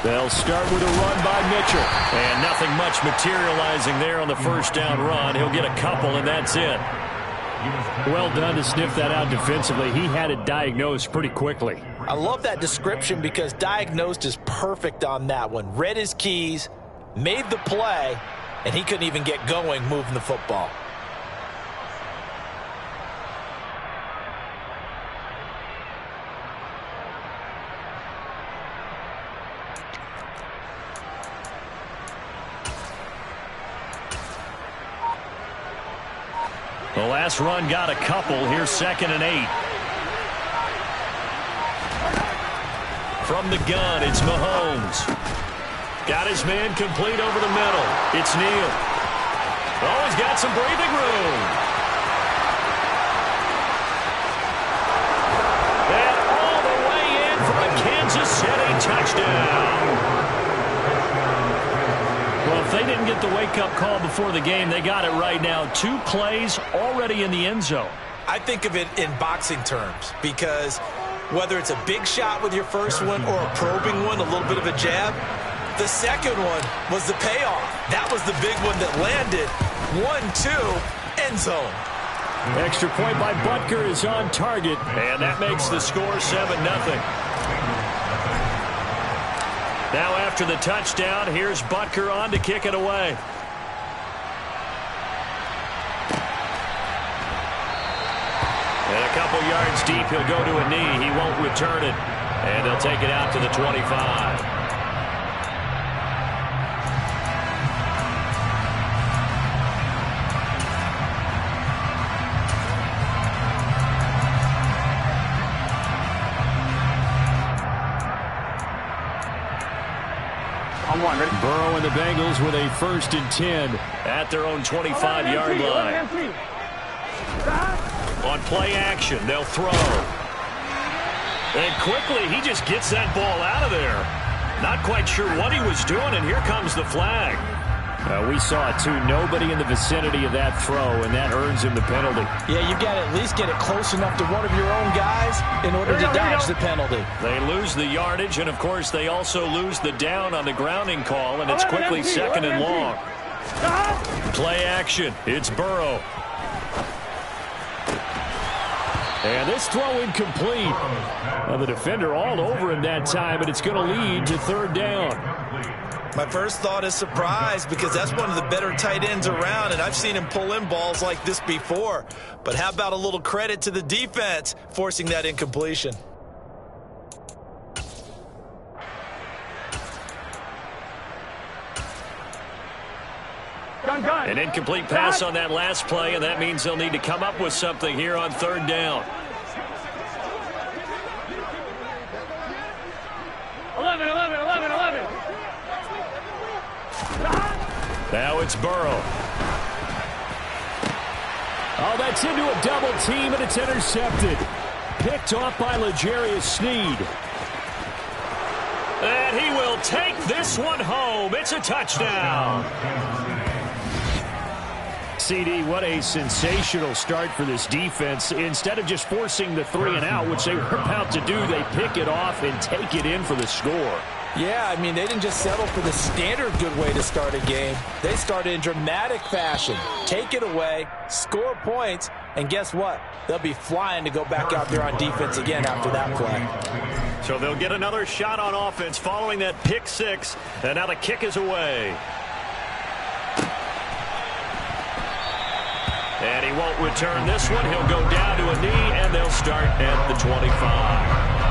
They'll start with a run by Mitchell. And nothing much materializing there on the first down run. He'll get a couple, and that's it. Well done to sniff that out defensively. He had it diagnosed pretty quickly. I love that description because diagnosed is perfect on that one. Read his keys, made the play, and he couldn't even get going moving the football. The last run got a couple. Here's 2nd and 8. From the gun, it's Mahomes. Got his man complete over the middle. It's Neal. Oh, he's got some breathing room. And all the way in for a Kansas City touchdown. Well, if they didn't get the wake-up call before the game, they got it right now. 2 plays already in the end zone. I think of it in boxing terms because whether it's a big shot with your first one or a probing one, a little bit of a jab, the second one was the payoff. That was the big one that landed. 1-2, end zone. Extra point by Butker is on target, and that makes the score 7-0. Now after the touchdown, here's Butker on to kick it away. And a couple yards deep, he'll go to a knee. He won't return it. And they'll take it out to the 25. Burrow and the Bengals with a 1st and 10 at their own 25-yard line. On play action, they'll throw. And quickly, he just gets that ball out of there. Not quite sure what he was doing, and here comes the flag. We saw it, too. Nobody in the vicinity of that throw, and that earns him the penalty. Yeah, you've got to at least get it close enough to one of your own guys in order to dodge the penalty. They lose the yardage, and, of course, they also lose the down on the grounding call, and it's quickly 2nd and long. Play action. It's Burrow. And this throw incomplete. Well, the defender all over him that time, but it's going to lead to 3rd down. My first thought is surprise because that's one of the better tight ends around, and I've seen him pull in balls like this before. But how about a little credit to the defense forcing that incompletion? An incomplete pass on that last play, and that means they'll need to come up with something here on 3rd down. 11. Now it's Burrow. Oh, that's into a double team, and it's intercepted. Picked off by L'Jarius Sneed. And he will take this one home. It's a touchdown. CD, what a sensational start for this defense. Instead of just forcing the 3 and out, which they were about to do, they pick it off and take it in for the score. Yeah, I mean, they didn't just settle for the standard good way to start a game. They started in dramatic fashion. Take it away, score points, and guess what? They'll be flying to go back out there on defense again after that play. So they'll get another shot on offense following that pick 6, and now the kick is away. And he won't return this one. He'll go down to a knee, and they'll start at the 25.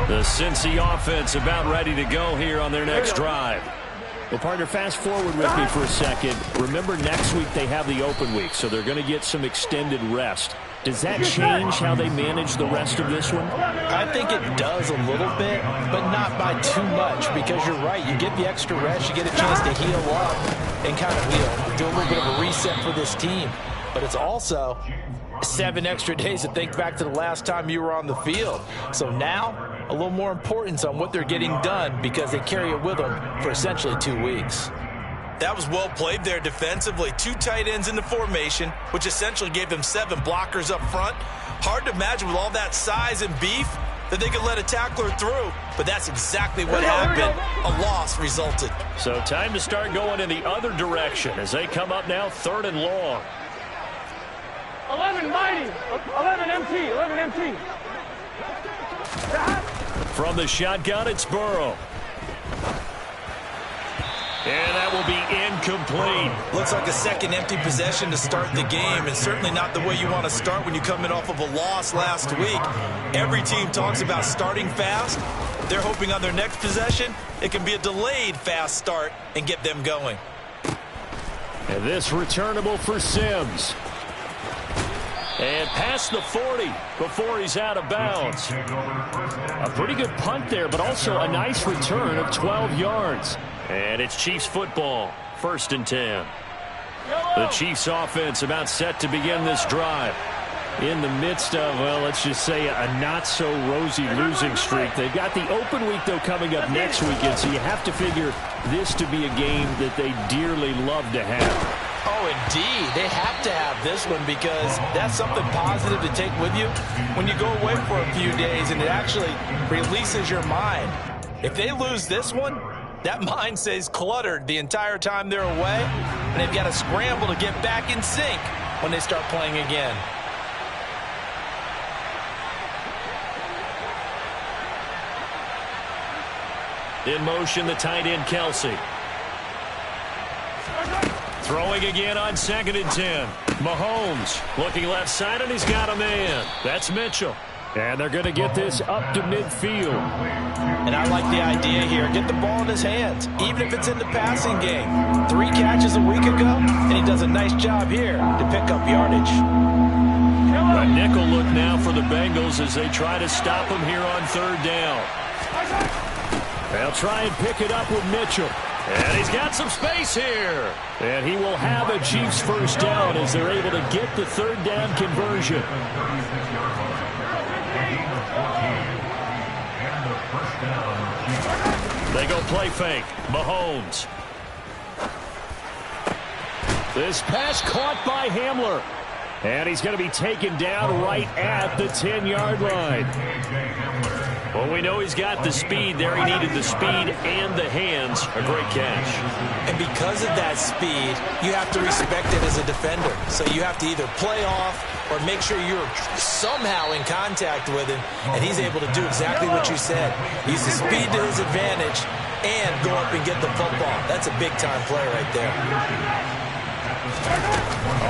The Cincy offense about ready to go here on their next drive. Well, partner, fast forward with me for a second. Remember, next week they have the open week, so they're going to get some extended rest. Does that change how they manage the rest of this one? I think it does a little bit, but not by too much, because you're right. You get the extra rest, you get a chance to heal up and kind of do a little bit of a reset for this team. but it's also 7 extra days to think back to the last time you were on the field. So now, a little more importance on what they're getting done because they carry it with them for essentially 2 weeks. That was well played there defensively. 2 tight ends in the formation, which essentially gave them 7 blockers up front. Hard to imagine with all that size and beef that they could let a tackler through, but that's exactly what happened. A loss resulted. So time to start going in the other direction as they come up now 3rd and long. 11 mighty, 11 MT, 11 MT. From the shotgun, it's Burrow. And that will be incomplete. Looks like a second empty possession to start the game, and certainly not the way you want to start when you're coming off of a loss last week. Every team talks about starting fast. They're hoping on their next possession, it can be a delayed fast start and get them going. And this returnable for Sims. And past the 40 before he's out of bounds. A pretty good punt there, but also a nice return of 12 yards. And it's Chiefs football, 1st and 10. The Chiefs offense about set to begin this drive. In the midst of, well, let's just say a not-so-rosy losing streak. They've got the open week, though, coming up next weekend, so you have to figure this to be a game that they dearly love to have. Oh, indeed. They have to have this one because that's something positive to take with you when you go away for a few days, and it actually releases your mind. If they lose this one, that mind stays cluttered the entire time they're away, and they've got to scramble to get back in sync when they start playing again. In motion, the tight end, Kelsey. Throwing again on 2nd and 10. Mahomes looking left side, and he's got a man. That's Mitchell. And they're going to get this up to midfield. And I like the idea here. Get the ball in his hands, even if it's in the passing game. 3 catches a week ago, and he does a nice job here to pick up yardage. A nickel look now for the Bengals as they try to stop him here on 3rd down. They'll try and pick it up with Mitchell. And he's got some space here. And he will have a Chiefs 1st down as they're able to get the 3rd down conversion. They go play fake. Mahomes. This pass caught by Hamler. And he's going to be taken down right at the 10-yard line. Well, we know he's got the speed there. He needed the speed and the hands. A great catch. And because of that speed, you have to respect it as a defender. So you have to either play off or make sure you're somehow in contact with him, and he's able to do exactly what you said. Use the speed to his advantage and go up and get the football. That's a big-time play right there.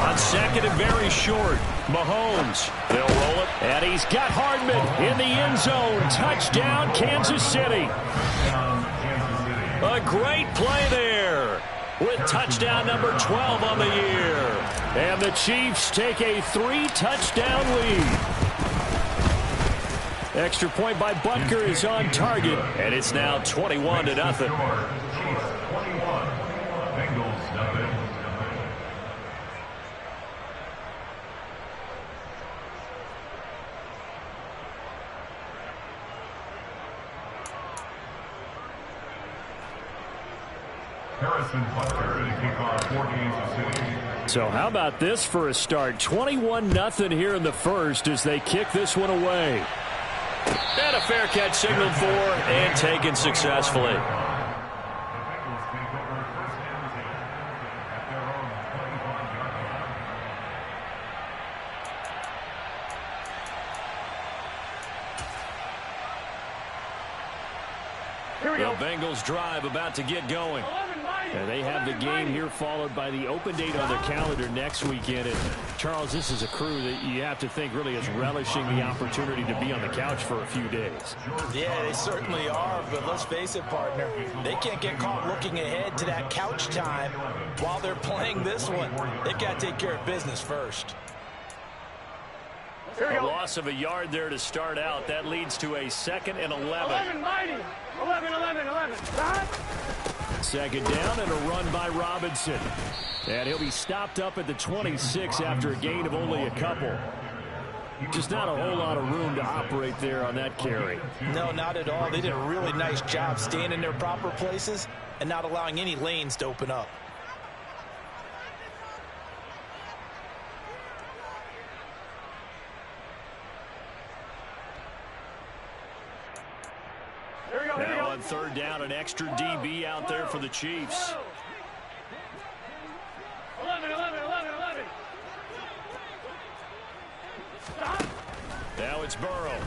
On 2nd and very short, Mahomes. They'll roll it. And he's got Hardman in the end zone. Touchdown, Kansas City. A great play there with touchdown number 12 on the year. And the Chiefs take a 3-touchdown lead. Extra point by Butker is on target. And it's now 21-0. So how about this for a start? 21-0 here in the 1st as they kick this one away. And a fair catch signaled for and taken successfully. The Bengals drive about to get going. And they have the game here followed by the open date on their calendar next weekend. And Charles, this is a crew that you have to think really is relishing the opportunity to be on the couch for a few days. Yeah, they certainly are, but let's face it, partner. They can't get caught looking ahead to that couch time while they're playing this one. They've got to take care of business first. A loss of a yard there to start out. That leads to a 2nd and 11. 11 mighty. 11. Second down and a run by Robinson. And he'll be stopped up at the 26 after a gain of only a couple. Just not a whole lot of room to operate there on that carry. No, not at all. They did a really nice job staying in their proper places and not allowing any lanes to open up. Now on third down, an extra DB out there for the Chiefs. 11. Stop. Now it's Burrow.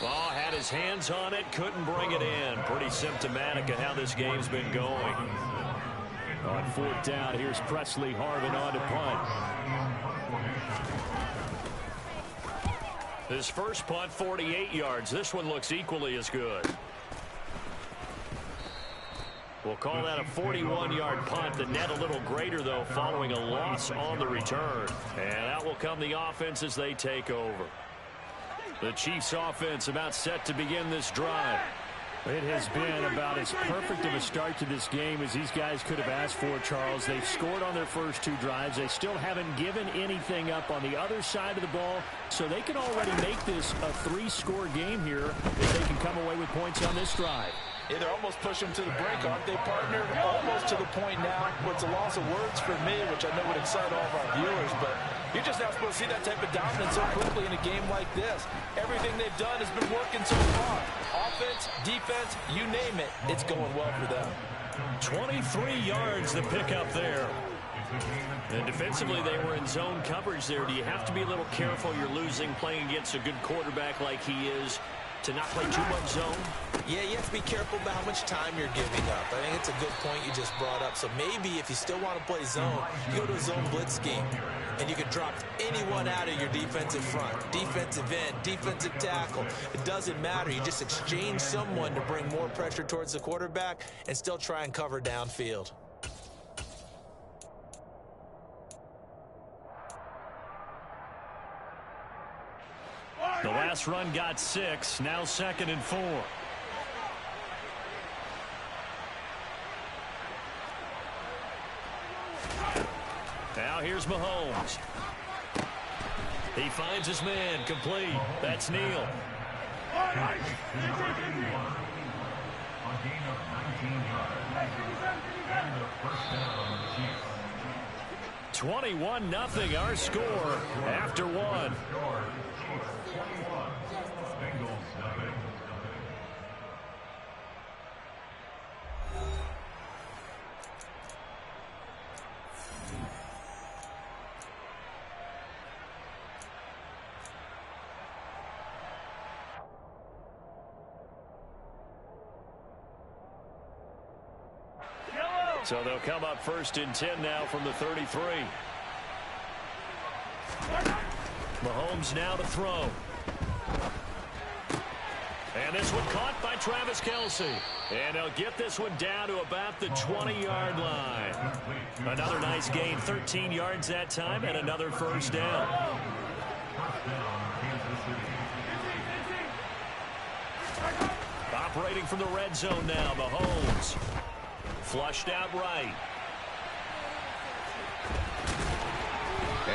Ball had his hands on it, couldn't bring it in. Pretty symptomatic of how this game's been going. On fourth down, here's Presley Harvin on to punt. His first punt, 48 yards. This one looks equally as good. We'll call that a 41-yard punt. The net a little greater, though, following a loss on the return. And out will come the offense as they take over. The Chiefs' offense about set to begin this drive. It has been about as perfect of a start to this game as these guys could have asked for, Charles. They've scored on their first two drives. They still haven't given anything up on the other side of the ball, so they can already make this a three-score game here if they can come away with points on this drive. Yeah, they're almost pushing them to the brink, aren't they, partner? Almost to the point now where it's a loss of words for me, which I know would excite all of our viewers, but you're just not supposed to see that type of dominance so quickly in a game like this. Everything they've done has been working so far. Offense, defense, you name it, it's going well for them. 23 yards to pick up there. And defensively, they were in zone coverage there. Do you have to be a little careful? You're losing playing against a good quarterback like he is to not play too much zone? Yeah, you have to be careful about how much time you're giving up. I think it's a good point you just brought up. So maybe if you still want to play zone, you go to a zone blitz scheme, and you can drop anyone out of your defensive front. Defensive end, defensive tackle. It doesn't matter. You just exchange someone to bring more pressure towards the quarterback and still try and cover downfield. The last run got 6, now 2nd and 4. Now here's Mahomes. He finds his man, complete. That's Neal. 21-0 our score after one. So they'll come up 1st and 10 now from the 33. Mahomes now to throw. And this one caught by Travis Kelce. And he'll get this one down to about the 20-yard line. Another nice gain, 13 yards that time, and another first down. Operating from the red zone now, Mahomes. Flushed out right.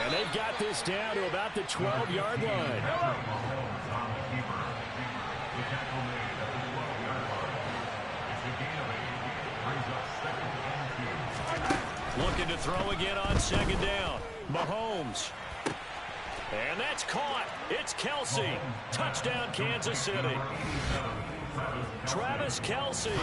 And they've got this down to about the 12-yard line. Looking to throw again on 2nd down. Mahomes. And that's caught. It's Kelce. Touchdown, Kansas City. Travis Kelce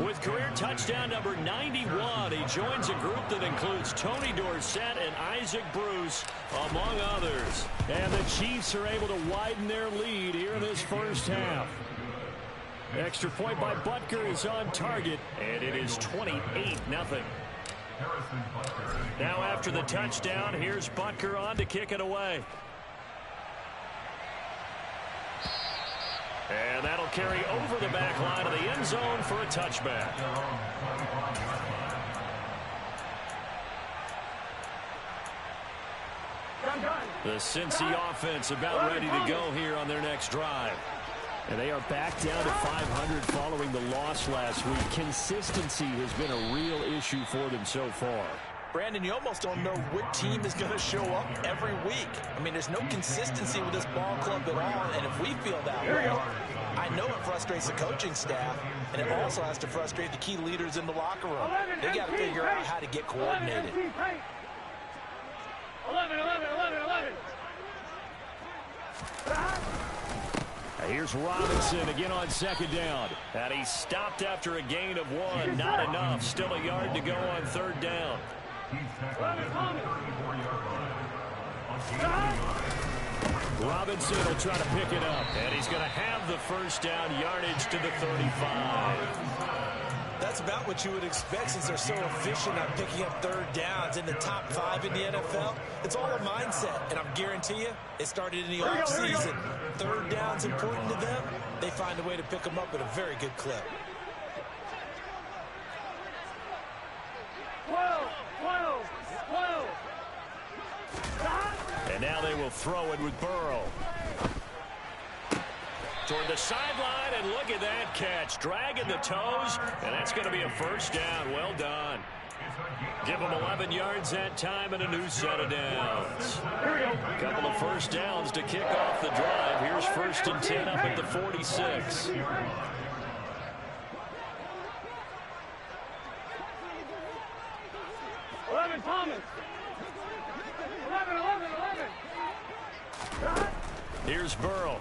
with career touchdown number 91. He joins a group that includes Tony Dorsett and Isaac Bruce, among others. And the Chiefs are able to widen their lead here in this first half. Extra point by Butker is on target, and it is 28-0. Now after the touchdown, here's Butker on to kick it away. And that'll carry over the back line of the end zone for a touchback. The Cincy offense about ready to go here on their next drive. And they are back down to 500 following the loss last week. Consistency has been a real issue for them so far. Brandon, you almost don't know what team is going to show up every week. I mean, there's no consistency with this ball club at all, and if we feel that way, I know it frustrates the coaching staff, and it also has to frustrate the key leaders in the locker room. They got to figure out how to get coordinated. 11. Here's Robinson again on second down. And he stopped after a gain of 1. Not enough. Still a yard to go on third down. Robinson will try to pick it up. And he's going to have the first down, yardage to the 35. That's about what you would expect since they're so efficient at picking up third downs in the top 5 in the NFL. It's all a mindset, and I'm guarantee you, it started in the offseason. Third down's important to them. They find a way to pick them up at a very good clip. 12. And now they will throw it with Burrow. Toward the sideline, and look at that catch. Dragging the toes, and that's going to be a first down. Well done. Give them 11 yards that time and a new set of downs. A couple of first downs to kick off the drive. Here's 1st and 10 up at the 46. Thomas. 11. Here's Burrow.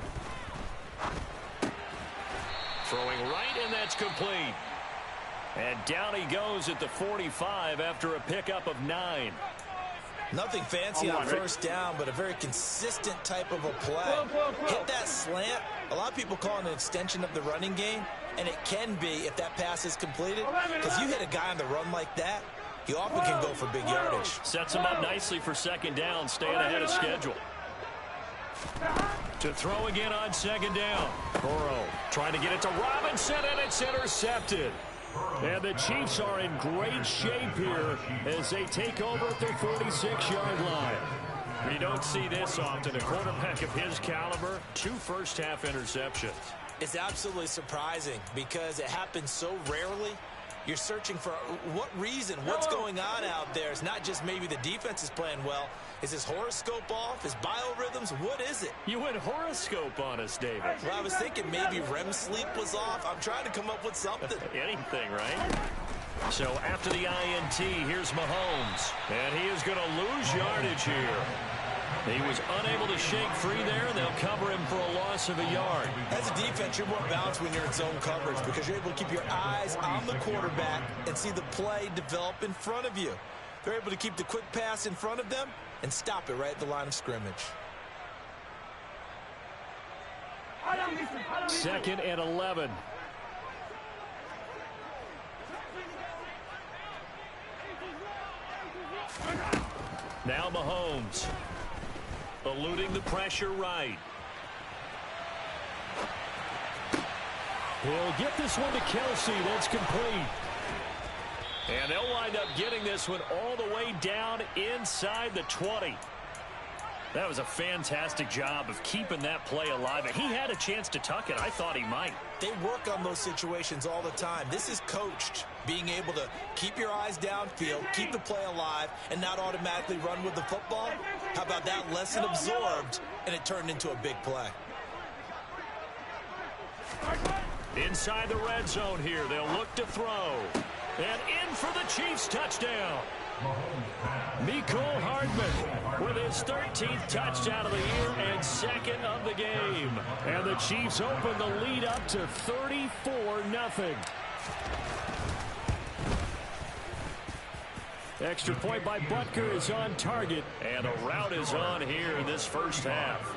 Throwing right, and that's complete. And down he goes at the 45 after a pickup of 9. Nothing fancy on first down, but a very consistent type of a play. Hit that slant. A lot of people call it an extension of the running game, and it can be if that pass is completed, because you hit a guy on the run like that, you often can go for big yardage. Sets him up nicely for second down, staying ahead of schedule. To throw again on second down. Burrow trying to get it to Robinson, and it's intercepted. And the Chiefs are in great shape here as they take over at their 46-yard line. You don't see this often. A quarterback of his caliber, 2 first-half interceptions. It's absolutely surprising because it happens so rarely. You're searching for what reason, what's going on out there. It's not just maybe the defense is playing well. Is his horoscope off? His biorhythms? What is it? You went horoscope on us, David. Well, I was thinking maybe REM sleep was off. I'm trying to come up with something. Anything, right? So after the INT, here's Mahomes. And he is going to lose yardage here. He was unable to shake free there, and they'll cover him for a loss of a yard. As a defense, you're more balanced when you're in zone coverage because you're able to keep your eyes on the quarterback and see the play develop in front of you. They're able to keep the quick pass in front of them and stop it right at the line of scrimmage. 2nd and 11. Now Mahomes. Eluding the pressure right. He'll get this one to Kelsey. That's complete. And they'll wind up getting this one all the way down inside the 20. That was a fantastic job of keeping that play alive. He had a chance to tuck it. I thought he might. They work on those situations all the time. This is coached, being able to keep your eyes downfield, keep the play alive, and not automatically run with the football. How about that lesson absorbed, and it turned into a big play. Inside the red zone here, they'll look to throw. And in for the Chiefs touchdown. Mecole Hardman with his 13th touchdown of the year and 2nd of the game. And the Chiefs open the lead up to 34-0. Extra point by Butker is on target. And a rout is on here in this first half.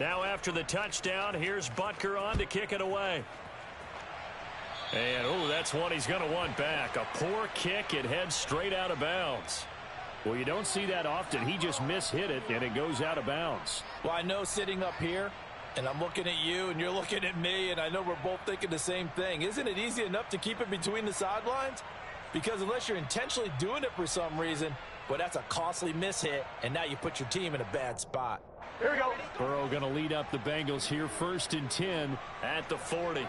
Now after the touchdown, here's Butker on to kick it away. And, oh, that's one he's going to want back. A poor kick. It heads straight out of bounds. Well, you don't see that often. He just mishit it, and it goes out of bounds. Well, I know sitting up here, and I'm looking at you, and you're looking at me, and I know we're both thinking the same thing. Isn't it easy enough to keep it between the sidelines? Because unless you're intentionally doing it for some reason, well, that's a costly mishit, and now you put your team in a bad spot. Here we go. Burrow going to lead up the Bengals here, 1st and 10 at the 40.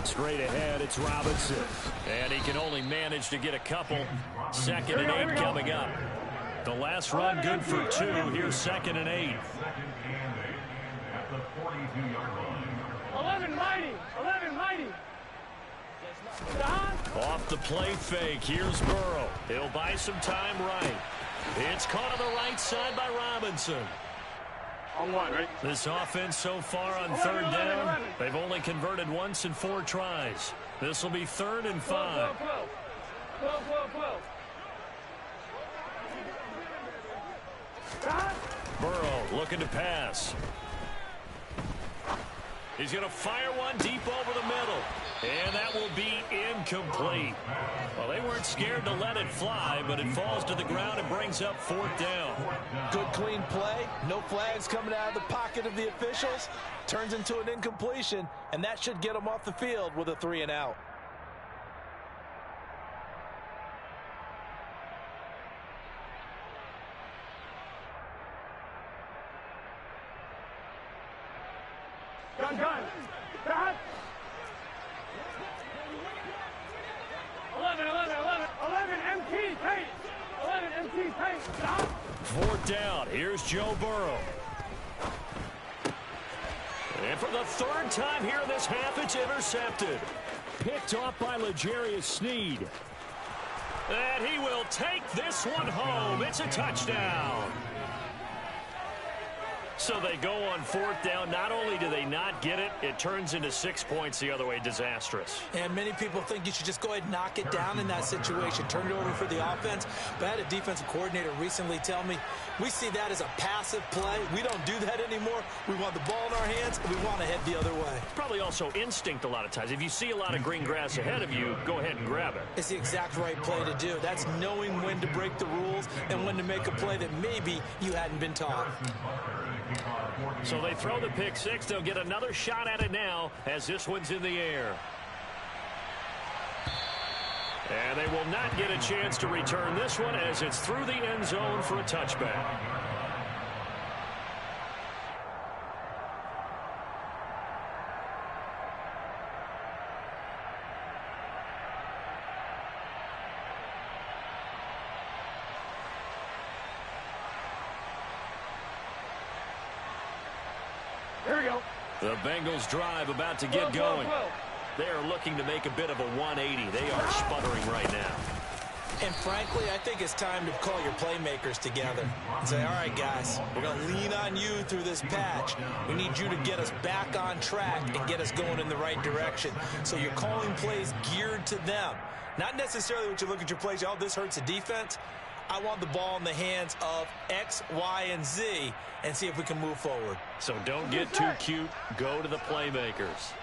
Straight ahead, it's Robinson. And he can only manage to get a couple. 2nd and 8 coming up. The last run good for 2. Here's 2nd and 8. 11 mighty. 11 mighty. Off the play fake. Here's Burrow. He'll buy some time right. It's caught on the right side by Robinson. On one, right? This offense so far on 3rd down, they've only converted once in 4 tries. This will be 3rd and 5. 12. Burrow looking to pass. He's going to fire one deep over the middle. And that will be incomplete. Well, they weren't scared to let it fly, but it falls to the ground and brings up 4th down. Good, clean play. No flags coming out of the pocket of the officials. Turns into an incompletion, and that should get them off the field with a 3 and out. Gun. 11 MT pace. 11 MT pace. Stop. 4th down. Here's Joe Burrow. And for the 3rd time here in this half, it's intercepted. Picked off by L'Jarius Sneed. And he will take this one home. It's a touchdown. So they go on 4th down. Not only do they not get it, it turns into 6 points the other way. Disastrous. And many people think you should just go ahead and knock it down in that situation. Turn it over for the offense. But I had a defensive coordinator recently tell me, we see that as a passive play. We don't do that anymore. We want the ball in our hands, and we want to head the other way. Probably also instinct a lot of times. If you see a lot of green grass ahead of you, go ahead and grab it. It's the exact right play to do. That's knowing when to break the rules and when to make a play that maybe you hadn't been taught. So they throw the pick 6. They'll get another shot at it now as this one's in the air. And they will not get a chance to return this one as it's through the end zone for a touchback. Here we go. The Bengals drive about to get going. They are looking to make a bit of a 180. They are sputtering right now. And frankly, I think it's time to call your playmakers together and say, all right, guys, we're going to lean on you through this patch. We need you to get us back on track and get us going in the right direction. So you're calling plays geared to them. Not necessarily what you look at your plays, oh, this hurts the defense. I want the ball in the hands of X, Y, and Z and see if we can move forward. So don't get too cute. Go to the playmakers.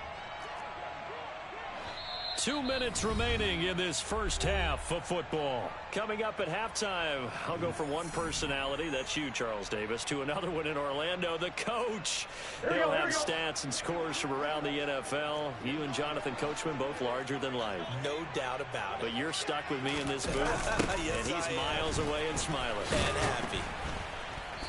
2 minutes remaining in this first half of football. Coming up at halftime, I'll go from one personality, that's you, Charles Davis, to another one in Orlando, the coach. He'll have stats and scores from around the NFL. You and Jonathan Coachman both larger than life. No doubt about it. But you're stuck with me in this booth, yes, and he's miles away and smiling. And happy.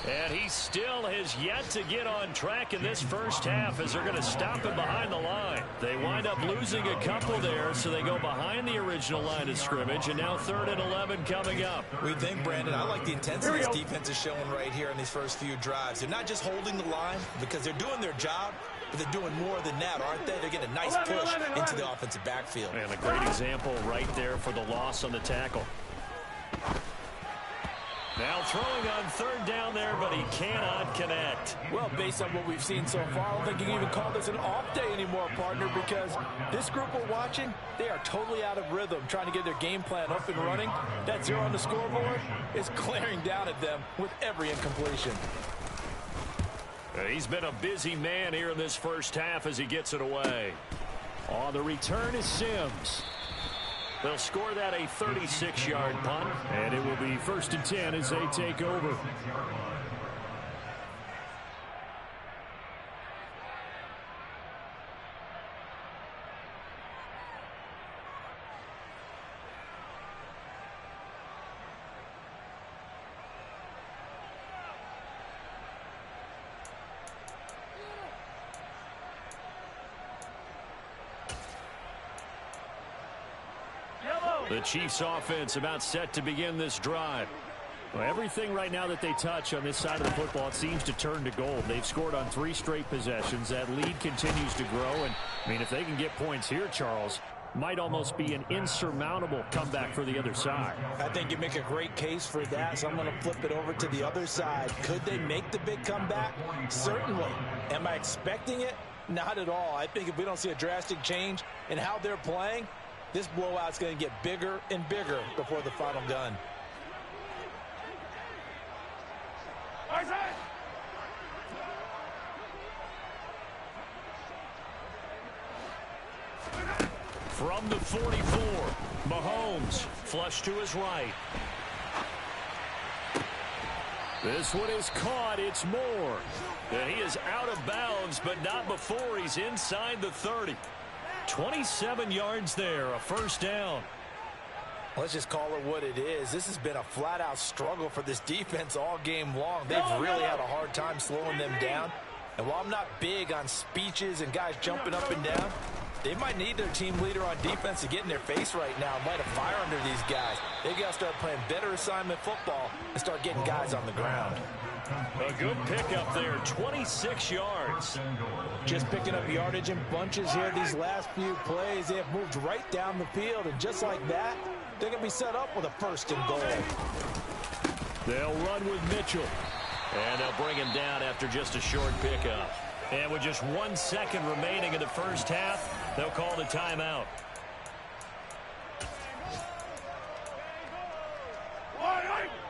And he still has yet to get on track in this first half as they're going to stop him behind the line. They wind up losing a couple there, so they go behind the original line of scrimmage, and now 3rd and 11 coming up. We think, Brandon, I like the intensity this defense is showing right here in these first few drives. They're not just holding the line because they're doing their job, but they're doing more than that, aren't they? They're getting a nice push into the offensive backfield. And a great example right there for the loss on the tackle. Now throwing on third down there, but he cannot connect. Well, based on what we've seen so far, I don't think you can even call this an off day anymore, partner, because this group we're watching, they are totally out of rhythm, trying to get their game plan up and running. That 0 on the scoreboard is glaring down at them with every incompletion. He's been a busy man here in this first half as he gets it away. On the return is Sims. They'll score that a 36-yard punt. And it will be 1st and 10 as they take over. The Chiefs offense about set to begin this drive. Well, everything right now that they touch on this side of the football, it seems to turn to gold. They've scored on 3 straight possessions. That lead continues to grow. And, I mean, if they can get points here, Charles, might almost be an insurmountable comeback for the other side. I think you make a great case for that, so I'm going to flip it over to the other side. Could they make the big comeback? Certainly. Am I expecting it? Not at all. I think if we don't see a drastic change in how they're playing, this blowout's going to get bigger and bigger before the final gun. From the 44, Mahomes flush to his right. This one is caught. It's Moore. And he is out of bounds, but not before he's inside the 30. 27 yards there, a first down. Let's just call it what it is. This has been a flat-out struggle for this defense all game long. They've really had a hard time slowing them down. And while I'm not big on speeches and guys jumping up and down, they might need their team leader on defense to get in their face right now and light a fire under these guys. They got to start playing better assignment football and start getting guys on the ground. A good pickup there, 26 yards. Just picking up yardage in bunches here these last few plays. They have moved right down the field, and just like that, they're going to be set up with a 1st and goal. They'll run with Mitchell. And they'll bring him down after just a short pickup. And with just 1 second remaining in the first half, they'll call the timeout.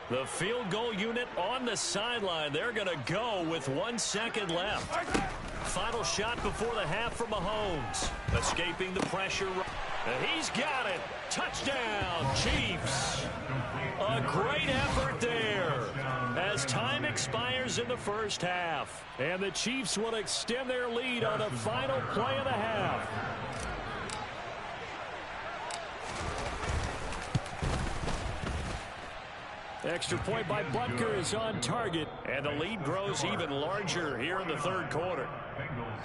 The field goal unit on the sideline. They're going to go with 1 second left. Final shot before the half for Mahomes. Escaping the pressure. And he's got it. Touchdown, Chiefs. A great effort there as time expires in the first half. And the Chiefs will extend their lead on the final play of the half. Extra point by Butker is on target. And the lead grows even larger here in the third quarter.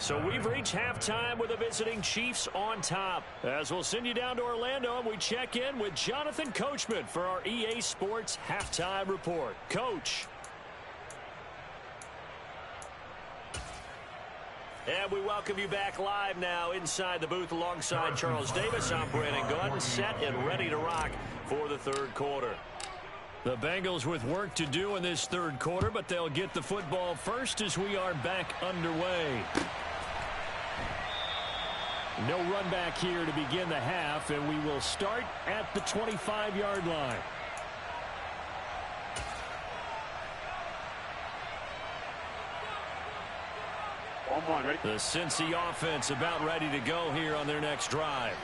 So we've reached halftime with the visiting Chiefs on top. As we'll send you down to Orlando, and we check in with Jonathan Coachman for our EA Sports Halftime Report. Coach. And we welcome you back live now inside the booth alongside Charles Davis. I'm Brandon Gaudin, set and ready to rock for the third quarter. The Bengals with work to do in this third quarter, but they'll get the football first as we are back underway. No run back here to begin the half, and we will start at the 25-yard line. The Cincy offense about ready to go here on their next drive.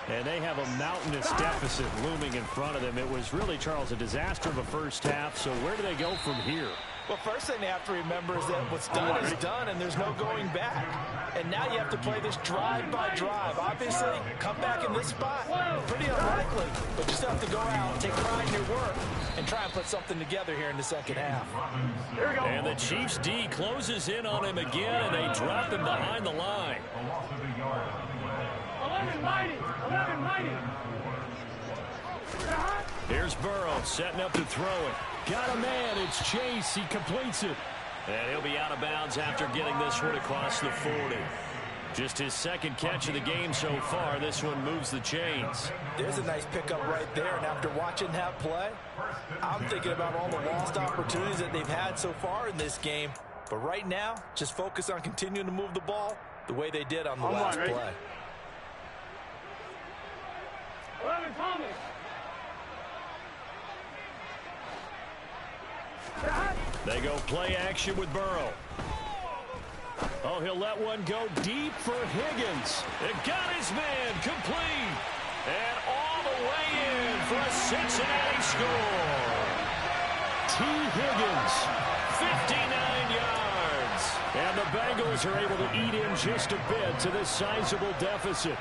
And they have a mountainous deficit looming in front of them. It was really, Charles, a disaster of a first half. So where do they go from here? Well, first thing they have to remember is that what's done is done, and there's no going back. And now you have to play this drive by drive. Obviously, come back in this spot, pretty unlikely. But you still have to go out and take pride in your work and try and put something together here in the second half. And the Chiefs D closes in on him again, and they drop him behind the line. 11 mighty. Here's Burrow setting up to throw it. Got a man. It's Chase. He completes it. And he'll be out of bounds after getting this one across the 40. Just his second catch of the game so far. This one moves the chains. There's a nice pickup right there. And after watching that play, I'm thinking about all the lost opportunities that they've had so far in this game. But right now, just focus on continuing to move the ball the way they did on the last play. 11 Thomas. They go play action with Burrow. Oh, he'll let one go deep for Higgins. It got his man complete. And all the way in for a Cincinnati score. T. Higgins, 59 yards. And the Bengals are able to eat in just a bit to this sizable deficit.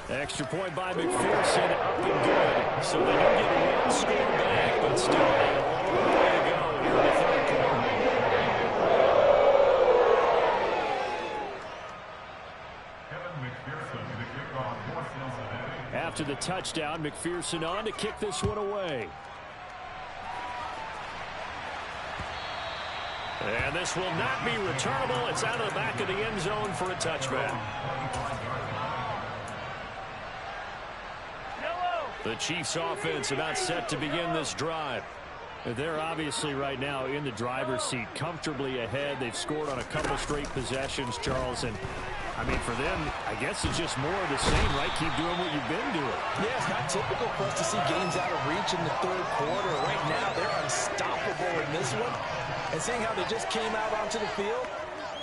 Extra point by McPherson, up and good. So they do get one score back, but still a long way to go here in the third quarter. After the touchdown, McPherson on to kick this one away. And this will not be returnable. It's out of the back of the end zone for a touchback. The Chiefs offense about set to begin this drive. They're obviously right now in the driver's seat, comfortably ahead. They've scored on a couple straight possessions, Charles. And, I mean, for them, I guess it's just more of the same, right? Keep doing what you've been doing. Yeah, it's not typical for us to see games out of reach in the third quarter. Right now, they're unstoppable in this one. And seeing how they just came out onto the field,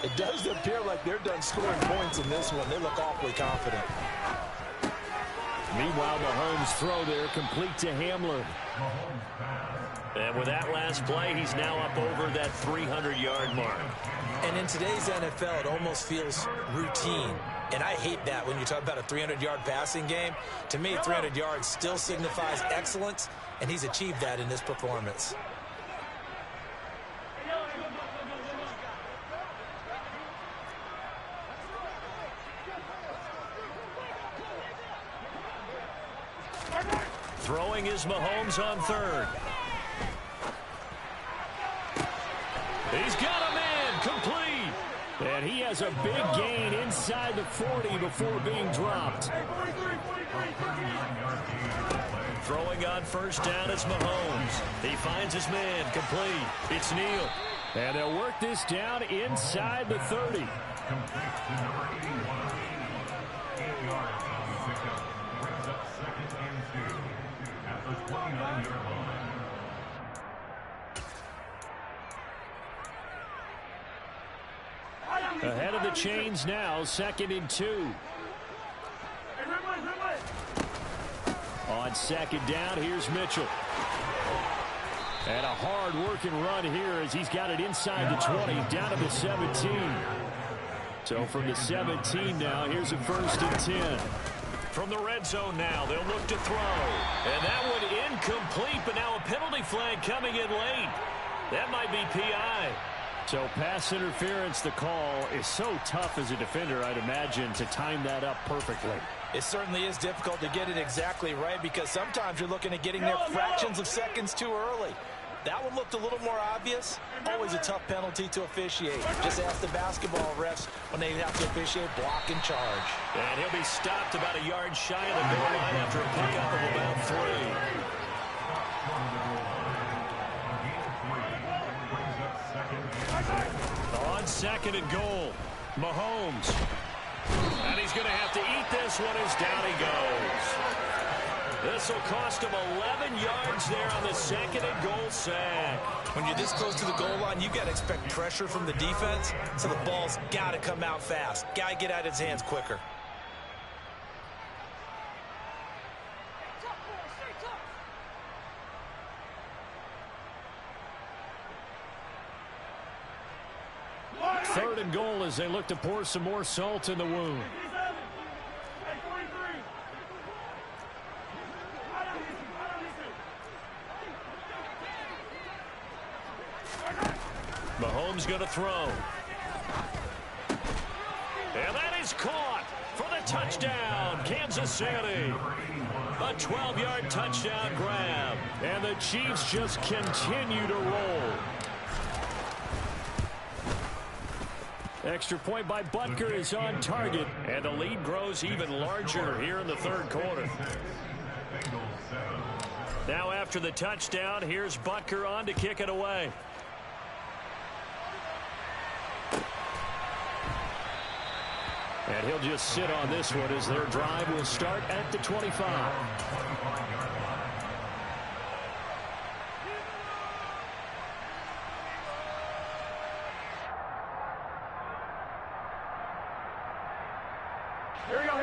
it does appear like they're done scoring points in this one. They look awfully confident. Meanwhile, Mahomes' throw there complete to Hamler. And with that last play, he's now up over that 300-yard mark. And in today's NFL, it almost feels routine. And I hate that when you talk about a 300-yard passing game. To me, 300 yards still signifies excellence, and he's achieved that in this performance. Throwing is Mahomes on third. He's got a man complete. And he has a big gain inside the 40 before being dropped. Throwing on first down is Mahomes. He finds his man complete. It's Neal. And they'll work this down inside the 30. Ahead of the chains now, 2nd and 2. On second down, here's Mitchell. And a hard-working run here as he's got it inside the 20, down to the 17. So from the 17 now, here's a 1st and 10. From the red zone now, they'll look to throw. And that one incomplete, but now a penalty flag coming in late. That might be PI. So pass interference, the call is so tough as a defender, I'd imagine, to time that up perfectly. It certainly is difficult to get it exactly right because sometimes you're looking at getting there fractions of seconds too early. That one looked a little more obvious. Always a tough penalty to officiate. Just ask the basketball refs when they have to officiate block and charge. And he'll be stopped about a yard shy of the goal line after a pickup of about 3. On 2nd and goal, Mahomes. And he's going to have to eat this one as down he goes. This will cost him 11 yards there on the 2nd and goal sack. When you're this close to the goal line, you've got to expect pressure from the defense, so the ball's got to come out fast. Got to get out of his hands quicker. Third and goal as they look to pour some more salt in the wound. Mahomes going to throw. And that is caught for the touchdown, Kansas City. A 12-yard touchdown grab. And the Chiefs just continue to roll. Extra point by Butker is on target, and the lead grows even larger here in the third quarter. Now after the touchdown, here's Butker on to kick it away. And he'll just sit on this one as their drive will start at the 25.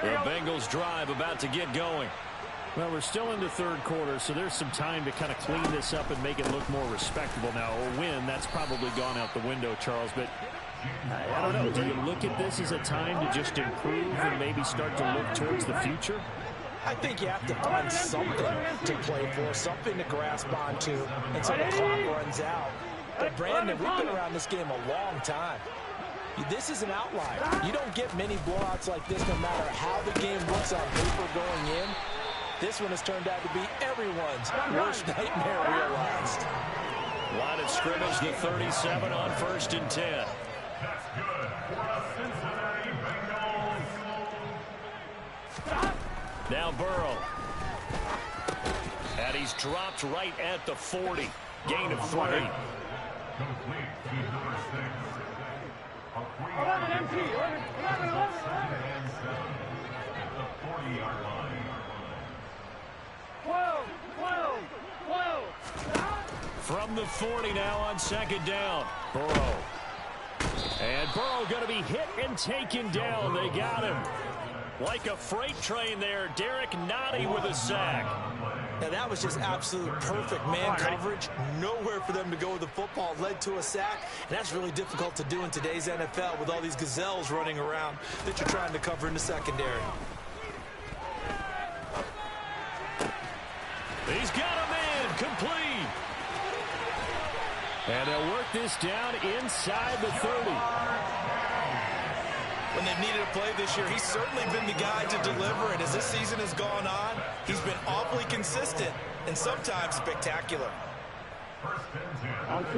The Bengals drive about to get going. Well, we're still in the third quarter, so there's some time to kind of clean this up and make it look more respectable now. A win, that's probably gone out the window, Charles, but I don't know. Do you look at this as a time to just improve and maybe start to look towards the future? I think you have to find something to play for, something to grasp onto until the clock runs out. But, Brandon, we've been around this game a long time. This is an outlier. You don't get many blowouts like this no matter how the game looks on paper going in. This one has turned out to be everyone's worst nightmare realized. Line of scrimmage, the 37 on 1st and 10. Now Burrow. And he's dropped right at the 40. Gain of 3. 11 MT, 11. 12. From the 40 now on 2nd down. Burrow. And Burrow going to be hit and taken down. They got him. Like a freight train there, Derek Nottie with a sack. Now that was just absolute perfect man coverage. Nowhere for them to go with the football. Led to a sack. And that's really difficult to do in today's NFL with all these gazelles running around that you're trying to cover in the secondary. He's got a man complete. And they'll work this down inside the 30. When they've needed a play this year, he's certainly been the guy to deliver. And as this season has gone on, he's been awfully consistent and sometimes spectacular.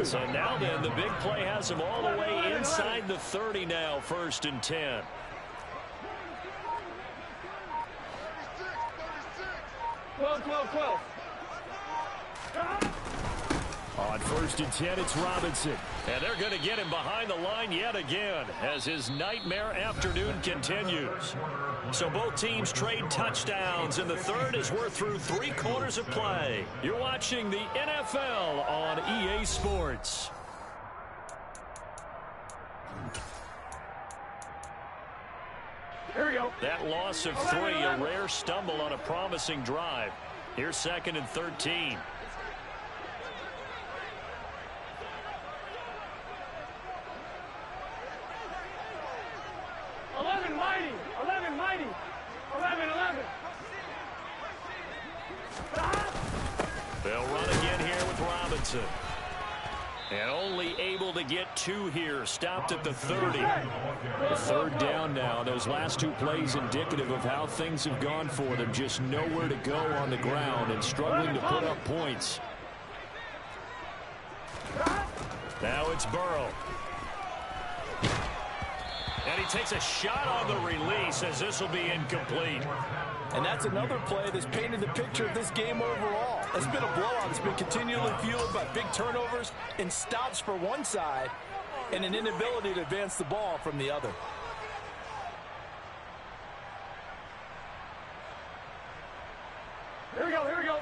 So now then, the big play has him all the way inside the 30 now, 1st and 10. On 1st and 10, it's Robinson. And they're going to get him behind the line yet again as his nightmare afternoon continues. So both teams trade touchdowns, and the third as we're through 3 quarters of play. You're watching the NFL on EA Sports. Here we go. That loss of 3, a rare stumble on a promising drive. Here's 2nd and 13. They'll run again here with Robinson. And only able to get 2 here. Stopped at the 30. The 3rd down now. Those last 2 plays indicative of how things have gone for them. Just nowhere to go on the ground and struggling to put up points. Now it's Burrow. And he takes a shot on the release as this will be incomplete. And that's another play that's painted the picture of this game overall. It's been a blowout. It's been continually fueled by big turnovers and stops for one side and an inability to advance the ball from the other. Here we go.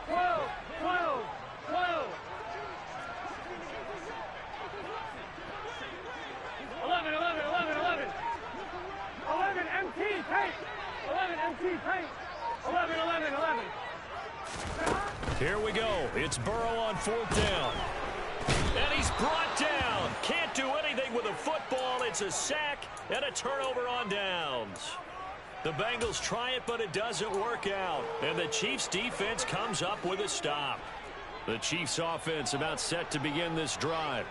12. 11 MT paint. 11 MT paint. 11. Here we go. It's Burrow on 4th down. And he's brought down. Can't do anything with a football. It's a sack and a turnover on downs. The Bengals try it, but it doesn't work out. And the Chiefs' defense comes up with a stop. The Chiefs' offense about set to begin this drive.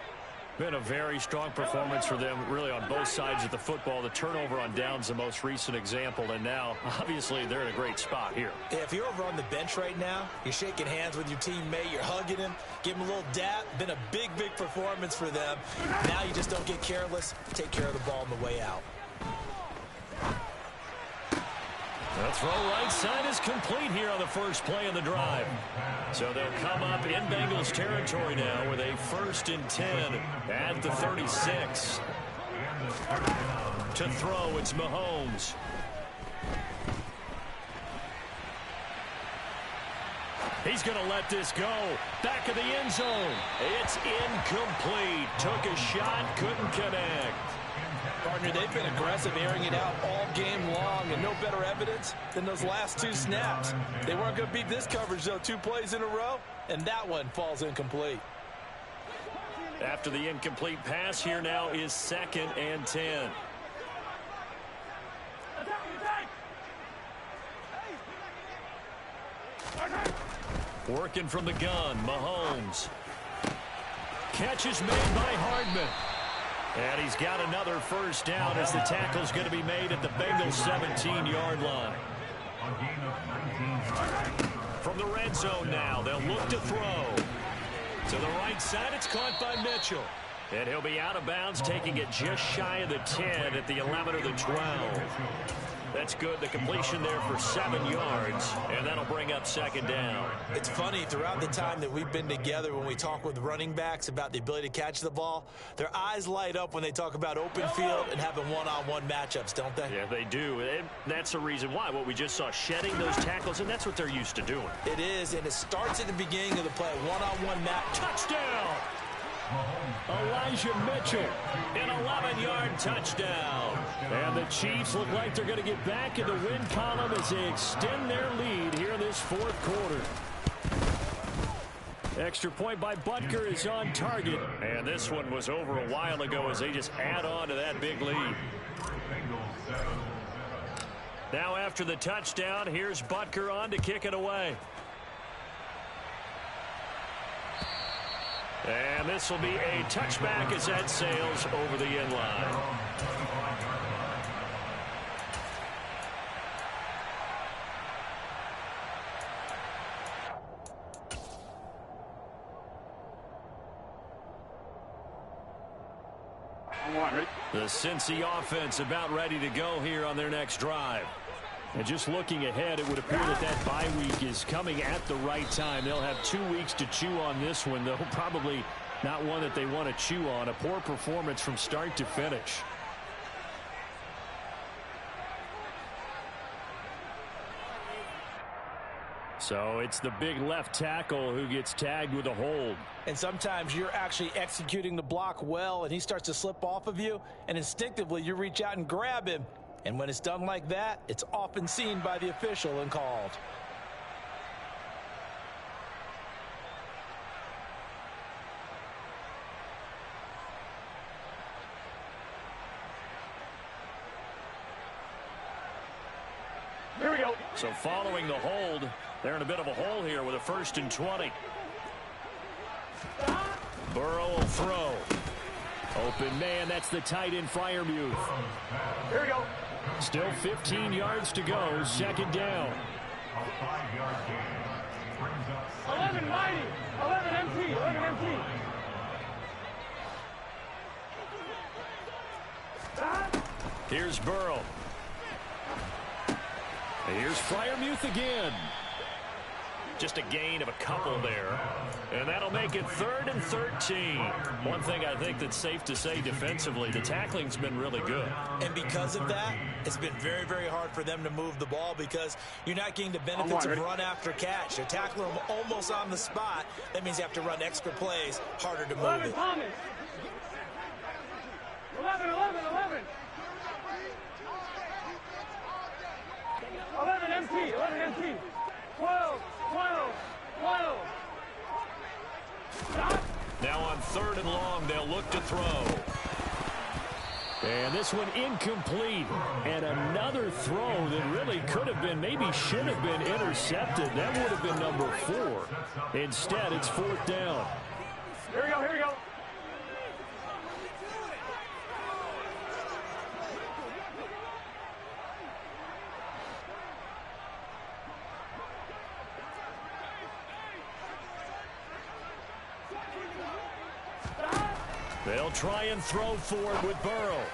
Been a very strong performance for them, really, on both sides of the football. The turnover on downs, the most recent example, and now, obviously, they're in a great spot here. Yeah, if you're over on the bench right now, you're shaking hands with your teammate, you're hugging him, give him a little dap. Been a big, big performance for them. Now you just don't get careless. Take care of the ball on the way out. The throw right side is complete here on the first play of the drive. So they'll come up in Bengals territory now with a 1st and 10 at the 36. To throw, it's Mahomes. He's going to let this go. Back of the end zone. It's incomplete. Took a shot, couldn't connect. Partner, they've been aggressive, airing it out all game long, and no better evidence than those last 2 snaps. They weren't going to beat this coverage, though, 2 plays in a row, and that one falls incomplete. After the incomplete pass, here now is 2nd and 10. Working from the gun, Mahomes. Catch is made by Hardman. And he's got another first down as the tackle's going to be made at the Bengals 17-yard line. From the red zone now, they'll look to throw. To the right side, it's caught by Mitchell. And he'll be out of bounds, taking it just shy of the 10 at the 11 or the 12. That's good. The completion there for 7 yards, and that'll bring up 2nd down. It's funny, throughout the time that we've been together, when we talk with running backs about the ability to catch the ball, their eyes light up when they talk about open field and having one-on-one matchups, don't they? Yeah, they do. And that's the reason why. What we just saw, shedding those tackles, and that's what they're used to doing. It is, and it starts at the beginning of the play. One-on-one match. Touchdown! Elijah Mitchell, an 11-yard touchdown. And the Chiefs look like they're going to get back in the win column as they extend their lead here in this 4th quarter. Extra point by Butker is on target. And this one was over a while ago as they just add on to that big lead. Now after the touchdown, here's Butker on to kick it away. And this will be a touchback as that sails over the end line. The Cincy offense about ready to go here on their next drive. And just looking ahead, it would appear that that bye week is coming at the right time. They'll have 2 weeks to chew on this one, though probably not one that they want to chew on. A poor performance from start to finish. So it's the big left tackle who gets tagged with a hold. And sometimes you're actually executing the block well, and he starts to slip off of you, and instinctively you reach out and grab him. And when it's done like that, it's often seen by the official and called. Here we go. So following the hold, they're in a bit of a hole here with a 1st and 20. Burrow will throw. Open man, that's the tight end Freiermuth. Here we go. Still 15 yards to go, 2nd down. 11 mighty. 11 MT. 11 MT. Here's Burrow. Here's Freiermuth again. Just a gain of a couple there. And that'll make it 3rd and 13. One thing I think that's safe to say defensively, the tackling's been really good. And because of that, it's been very, very hard for them to move the ball because you're not getting the benefits of run after catch. They're tackling them almost on the spot. That means you have to run extra plays, harder to move it. 11, 11. 11 MT. 11 MT. 12. Now on 3rd and long, they'll look to throw. And this one incomplete. And another throw that really could have been, maybe should have been intercepted. That would have been number 4. Instead, it's 4th down. Here we go. They'll try and throw for it with Burrow.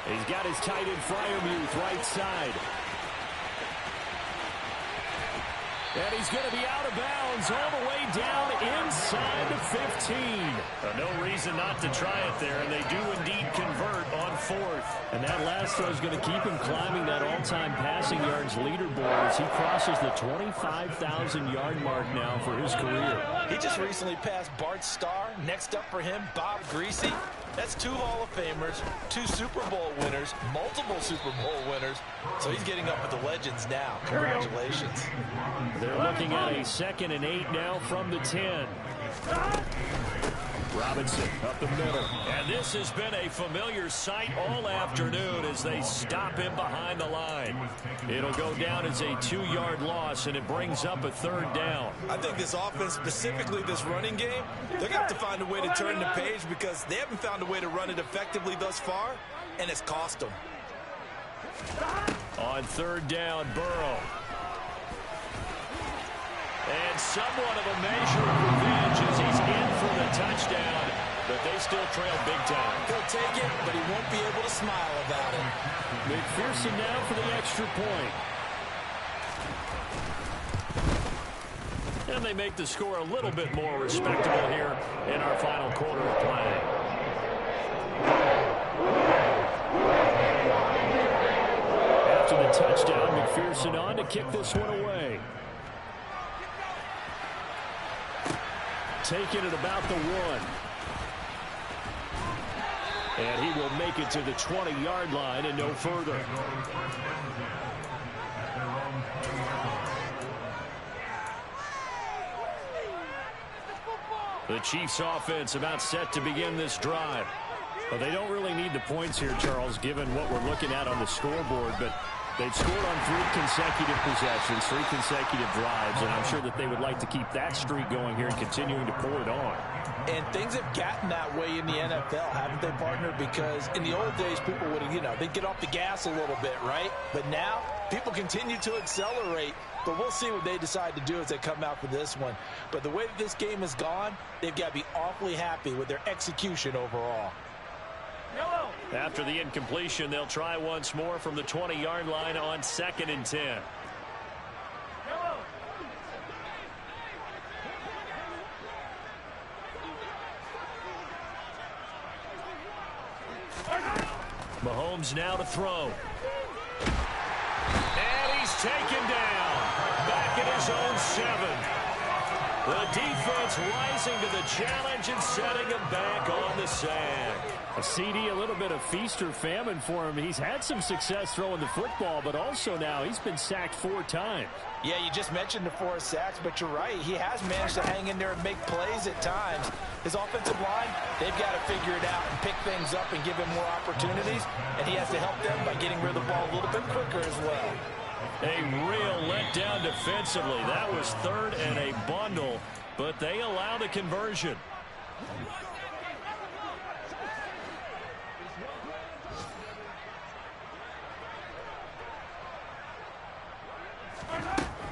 He's got his tight end Freiermuth right side. And he's going to be out of bounds all the way down inside the 15. No reason not to try it there, and they do indeed convert on fourth. And that last throw is going to keep him climbing that all-time passing yards leaderboard as he crosses the 25,000-yard mark now for his career. He just recently passed Bart Starr. Next up for him, Bob Greasy. That's 2 Hall of Famers, 2 Super Bowl winners, multiple Super Bowl winners. So he's getting up with the legends now. Congratulations. They're looking at a 2nd and 8 now from the 10. Robinson up the middle. And this has been a familiar sight all afternoon as they stop him behind the line. It'll go down as a 2-yard loss, and it brings up a 3rd down. I think this offense, specifically this running game, they're going to have to find a way to turn the page because they haven't found a way to run it effectively thus far, and it's cost them. On 3rd down, Burrow. And somewhat of a measure of revenge as he's in for the touchdown, but they still trail big time. He'll take it, but he won't be able to smile about it. McPherson now for the extra point. And they make the score a little bit more respectable here in our final quarter of play. After the touchdown, McPherson on to kick this one away. Taking it about the 1. And he will make it to the 20-yard line and no further. The Chiefs offense about set to begin this drive. Well, they don't really need the points here, Charles, given what we're looking at on the scoreboard, but they've scored on 3 consecutive possessions, 3 consecutive drives, and I'm sure that they would like to keep that streak going here and continuing to pour it on. And things have gotten that way in the NFL, haven't they, partner? Because in the old days, people would, they'd get off the gas a little bit, right? But now, people continue to accelerate. But we'll see what they decide to do as they come out for this one. But the way that this game has gone, they've got to be awfully happy with their execution overall. After the incompletion, they'll try once more from the 20-yard line on 2nd and 10. Mahomes now to throw. And he's taken down. Back at his own 7. The defense rising to the challenge and setting him back on the sand. A CD, a little bit of feast or famine for him. He's had some success throwing the football, but also now he's been sacked 4 times. Yeah, you just mentioned the 4 sacks, but you're right. He has managed to hang in there and make plays at times. His offensive line, they've got to figure it out and pick things up and give him more opportunities, and he has to help them by getting rid of the ball a little bit quicker as well. A real letdown defensively. That was 3rd and a bundle, but they allow the conversion.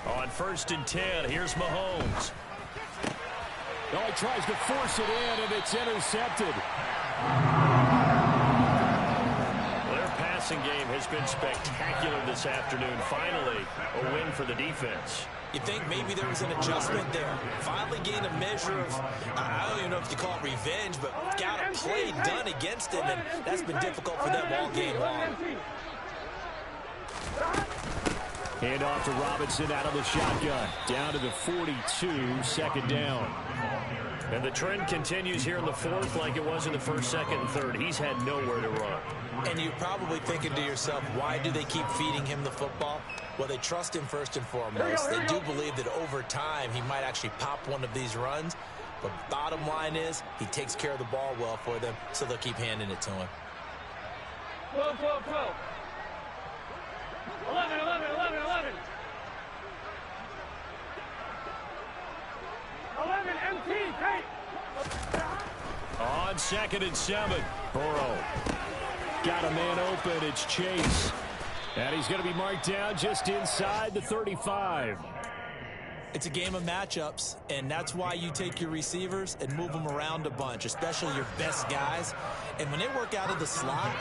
On 1st and 10, here's Mahomes. Oh, he tries to force it in, and it's intercepted. Their passing game has been spectacular this afternoon. Finally, a win for the defense. You think maybe there was an adjustment there. Finally gained a measure of, I don't even know if you call it revenge, but got a play done against him, and that's been difficult for them all game long. Hand off to Robinson out of the shotgun. Down to the 42, 2nd down. And the trend continues here in the 4th like it was in the 1st, 2nd, and 3rd. He's had nowhere to run. And you're probably thinking to yourself, why do they keep feeding him the football? Well, they trust him first and foremost. They do believe that over time he might actually pop one of these runs. But bottom line is he takes care of the ball well for them, so they'll keep handing it to him. 12, 12, 12. 11, 11, 11, 11. 11, MT, take. On 2nd and 7, Burrow got a man open. It's Chase. And he's going to be marked down just inside the 35. It's a game of matchups, and that's why you take your receivers and move them around a bunch, especially your best guys. And when they work out of the slot,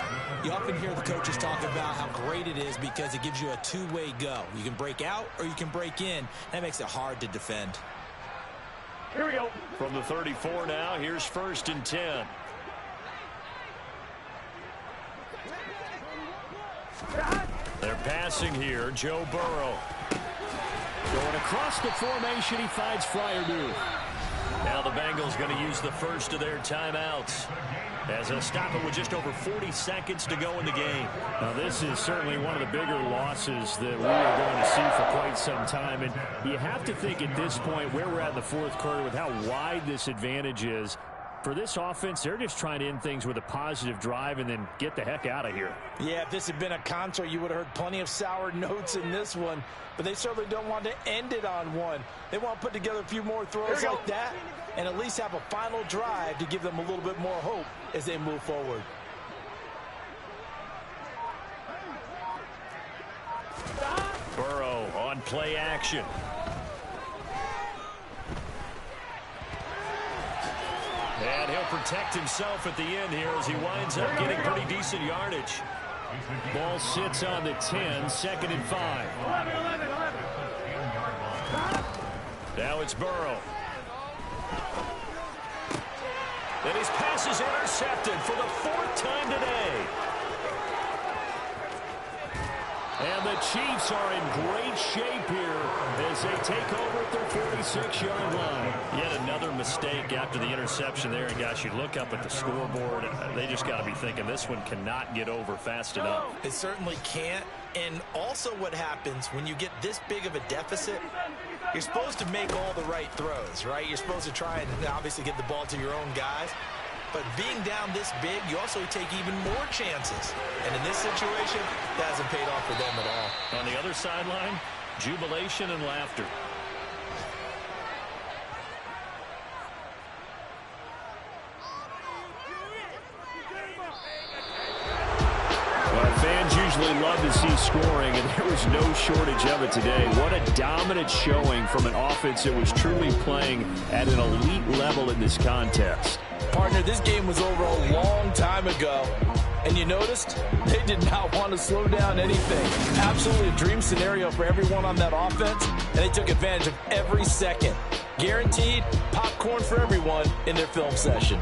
you often hear the coaches talk about how great it is because it gives you a two-way go. You can break out or you can break in. That makes it hard to defend. Here we go. From the 34 now, here's 1st and 10. They're passing here. Joe Burrow. Going across the formation, he finds Fryermuth. Now the Bengals going to use the first of their timeouts as they'll stop it with just over 40 seconds to go in the game. Now this is certainly one of the bigger losses that we are going to see for quite some time. And you have to think at this point where we're at in the fourth quarter with how wide this advantage is. For this offense, they're just trying to end things with a positive drive and then get the heck out of here. Yeah, if this had been a concert, you would have heard plenty of sour notes in this one. But they certainly don't want to end it on one. They want to put together a few more throws like that and at least have a final drive to give them a little bit more hope as they move forward. Burrow on play action. And he'll protect himself at the end here as he winds up getting pretty decent yardage. Ball sits on the 10, 2nd and 5. 11. Now it's Burrow. And his pass is intercepted for the 4th time today. And the Chiefs are in great shape here as they take over at their 46-yard line. Yet another mistake after the interception there. And, gosh, you look up at the scoreboard, they just got to be thinking this one cannot get over fast enough. It certainly can't. And also what happens when you get this big of a deficit, you're supposed to make all the right throws, right? You're supposed to try and obviously get the ball to your own guys. But being down this big, you also take even more chances. And in this situation, that hasn't paid off for them at all. On the other sideline, jubilation and laughter. Well, fans usually love to see scoring, and there was no shortage of it today. What a dominant showing from an offense that was truly playing at an elite level in this contest. Partner, this game was over a long time ago. And you noticed they did not want to slow down anything. Absolutely a dream scenario for everyone on that offense. And they took advantage of every second. Guaranteed popcorn for everyone in their film session.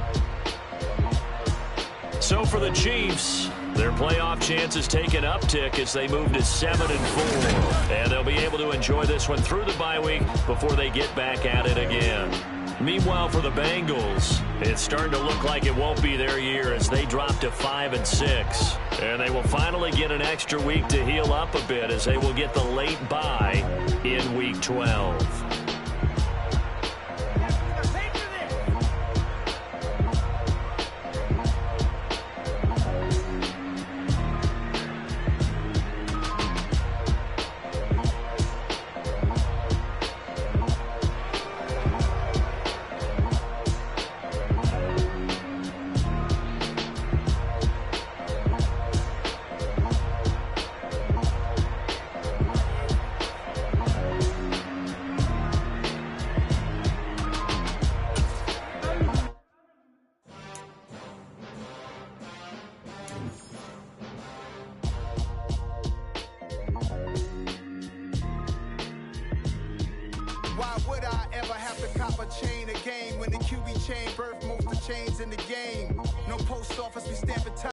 So for the Chiefs, their playoff chances take an uptick as they move to 7-4. And they'll be able to enjoy this one through the bye week before they get back at it again. Meanwhile, for the Bengals, it's starting to look like it won't be their year as they drop to 5-6. And they will finally get an extra week to heal up a bit as they will get the late bye in Week 12. Why would I ever have to cop a chain again when the QB chain birth most of the chains in the game? No post office, we stamping time.